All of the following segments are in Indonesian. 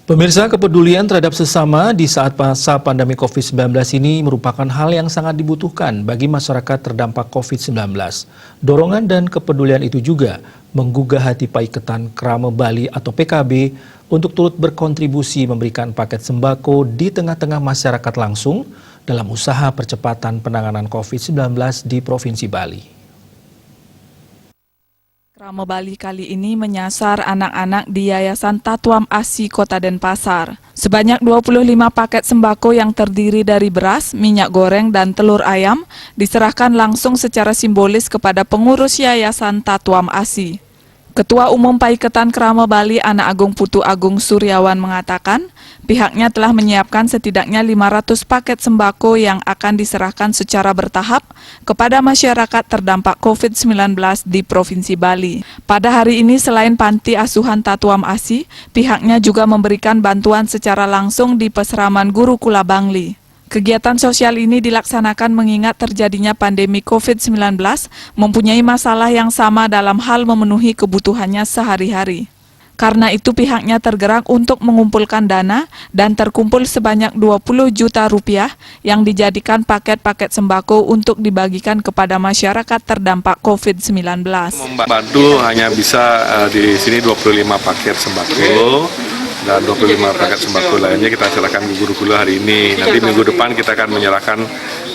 Pemirsa, kepedulian terhadap sesama di saat masa pandemi COVID-19 ini merupakan hal yang sangat dibutuhkan bagi masyarakat terdampak COVID-19. Dorongan dan kepedulian itu juga menggugah hati Paiketan Krama Bali atau PKB untuk turut berkontribusi memberikan paket sembako di tengah-tengah masyarakat langsung dalam usaha percepatan penanganan COVID-19 di Provinsi Bali. Krama Bali kali ini menyasar anak-anak di Yayasan Tatuam ASI Kota Denpasar. Sebanyak 25 paket sembako yang terdiri dari beras, minyak goreng, dan telur ayam diserahkan langsung secara simbolis kepada pengurus Yayasan Tatuam ASI. Ketua Umum Paiketan Krama Bali Anak Agung Putu Agung Suryawan mengatakan, pihaknya telah menyiapkan setidaknya 500 paket sembako yang akan diserahkan secara bertahap kepada masyarakat terdampak COVID-19 di Provinsi Bali. Pada hari ini selain panti asuhan Tatuam ASI, pihaknya juga memberikan bantuan secara langsung di Peseraman Gurukula Bangli. Kegiatan sosial ini dilaksanakan mengingat terjadinya pandemi COVID-19 mempunyai masalah yang sama dalam hal memenuhi kebutuhannya sehari-hari. Karena itu pihaknya tergerak untuk mengumpulkan dana dan terkumpul sebanyak 20 juta rupiah yang dijadikan paket-paket sembako untuk dibagikan kepada masyarakat terdampak COVID-19. Membantu hanya bisa di sini 25 paket sembako. Dan 25 paket sembako lainnya kita serahkan ke Gurukula hari ini. Nanti minggu depan kita akan menyerahkan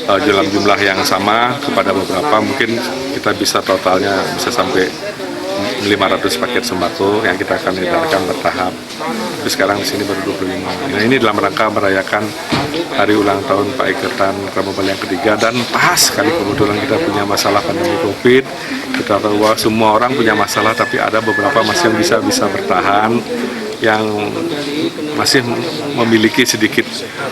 dalam jumlah yang sama kepada beberapa. Mungkin kita bisa totalnya bisa sampai 500 paket sembako yang kita akan edarkan bertahap. Tapi sekarang di sini baru 25. Nah, ini dalam rangka merayakan hari ulang tahun Paiketan Krama Bali yang ketiga, dan pas sekali kebetulan kita punya masalah pandemi COVID. Kita tahu bahwa semua orang punya masalah, tapi ada beberapa masih yang bisa bertahan, yang masih memiliki sedikit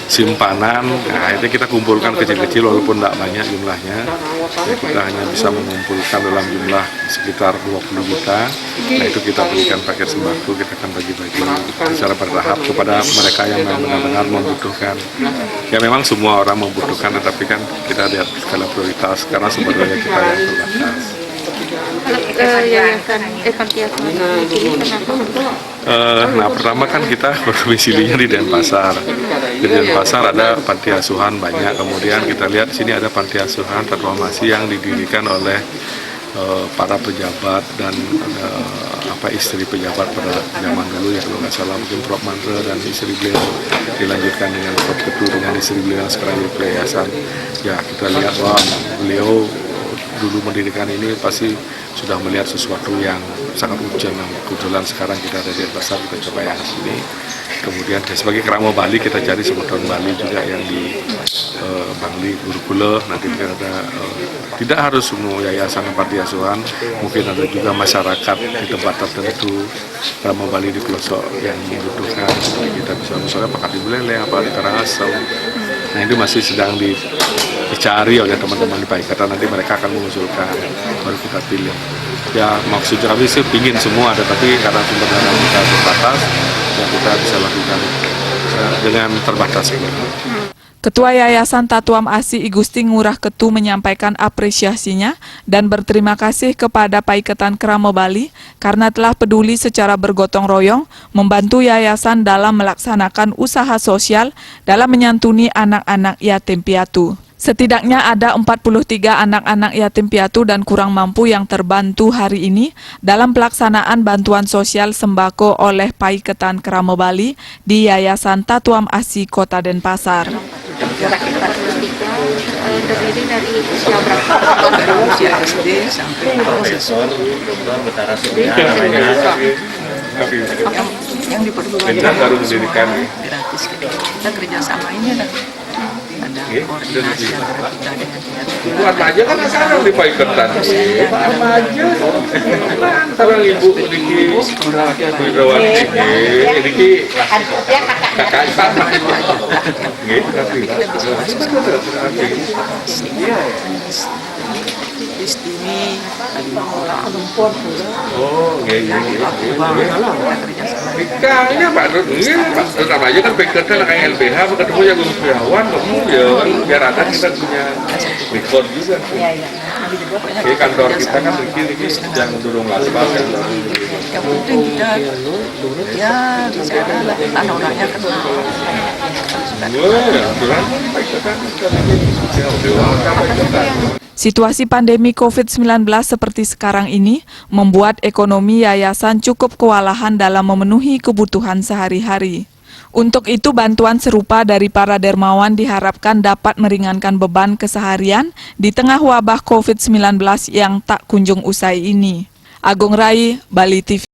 simpanan. Nah, akhirnya kita kumpulkan kecil-kecil walaupun tidak banyak jumlahnya. Ya, kita hanya bisa mengumpulkan dalam jumlah sekitar 20 juta. Nah, itu kita berikan paket sembako, kita akan bagi-bagi secara bertahap kepada mereka yang benar-benar membutuhkan. Ya memang semua orang membutuhkan, tetapi kan kita lihat skala prioritas karena sumber daya kita yang terbatas. Nah, pertama kan kita berdomisilinya di Denpasar. Di Denpasar ada panti asuhan banyak. Kemudian kita lihat di sini ada panti asuhan Tatuam ASI yang didirikan oleh para pejabat dan istri pejabat pada zaman dulu, ya kalau nggak salah mungkin Prof. Mantra dan istri beliau, dilanjutkan dengan Prof. Ketu dengan istri beliau yang sekarang di yayasan. Ya kita lihat bahwa beliau dulu mendirikan ini pasti sudah melihat sesuatu yang sangat ujian. Kebetulan sekarang kita ada di Denpasar, kita coba yang sini. Kemudian sebagai Krama Bali kita cari sebutan Bali juga yang di Bangli, Gurukula. Nanti ada tidak harus semua yayasan panti asuhan, mungkin ada juga masyarakat di tempat tertentu Krama Bali di pelosok yang membutuhkan. Kita bisa misalnya pakai di Buleleng, apa di Karangasem. Nah itu masih sedang dicari oleh teman-teman di Paiketan, nanti mereka akan mengusulkan, baru kita pilih. Ya maksudnya kami sih pingin semua ada, tapi karena sumber daya kita terbatas, ya kita bisa lakukan dengan terbatas. Ketua Yayasan Tatuam ASI Igusti Ngurah Ketu menyampaikan apresiasinya dan berterima kasih kepada Paiketan Krama Bali karena telah peduli secara bergotong royong membantu yayasan dalam melaksanakan usaha sosial dalam menyantuni anak-anak yatim piatu. Setidaknya ada 43 anak-anak yatim piatu dan kurang mampu yang terbantu hari ini dalam pelaksanaan bantuan sosial sembako oleh Paiketan Krama Bali di Yayasan Tatuam ASI Kota Denpasar. Terdiri dari usia berapa? Usia SD sampai profesor, yang di perguruan tinggi gratis. Kita kerjasama ini ada koordinasi antara kita dengan Buat aja kan sekarang di Paiketan. Sama aja. Sekarang Ibu Diki Widrawati Diki kakak sama. Gitu tapi. Istimi, Oh, iya. Kayaknya Pak Dut, tetap aja kan Paiketan kayak LBH, ketemu ya Gus Priawan, kamu ya biar ada kita punya record juga. Pokoknya Jadi kantor kita kan kerjasama begini, bagus dengan yang durung laspal kan. yang penting kita ya bisa orang-orangnya kenal. Situasi pandemi COVID-19 seperti sekarang ini membuat ekonomi yayasan cukup kewalahan dalam memenuhi kebutuhan sehari-hari. Untuk itu, bantuan serupa dari para dermawan diharapkan dapat meringankan beban keseharian di tengah wabah COVID-19 yang tak kunjung usai ini. Agung Rai, Bali TV.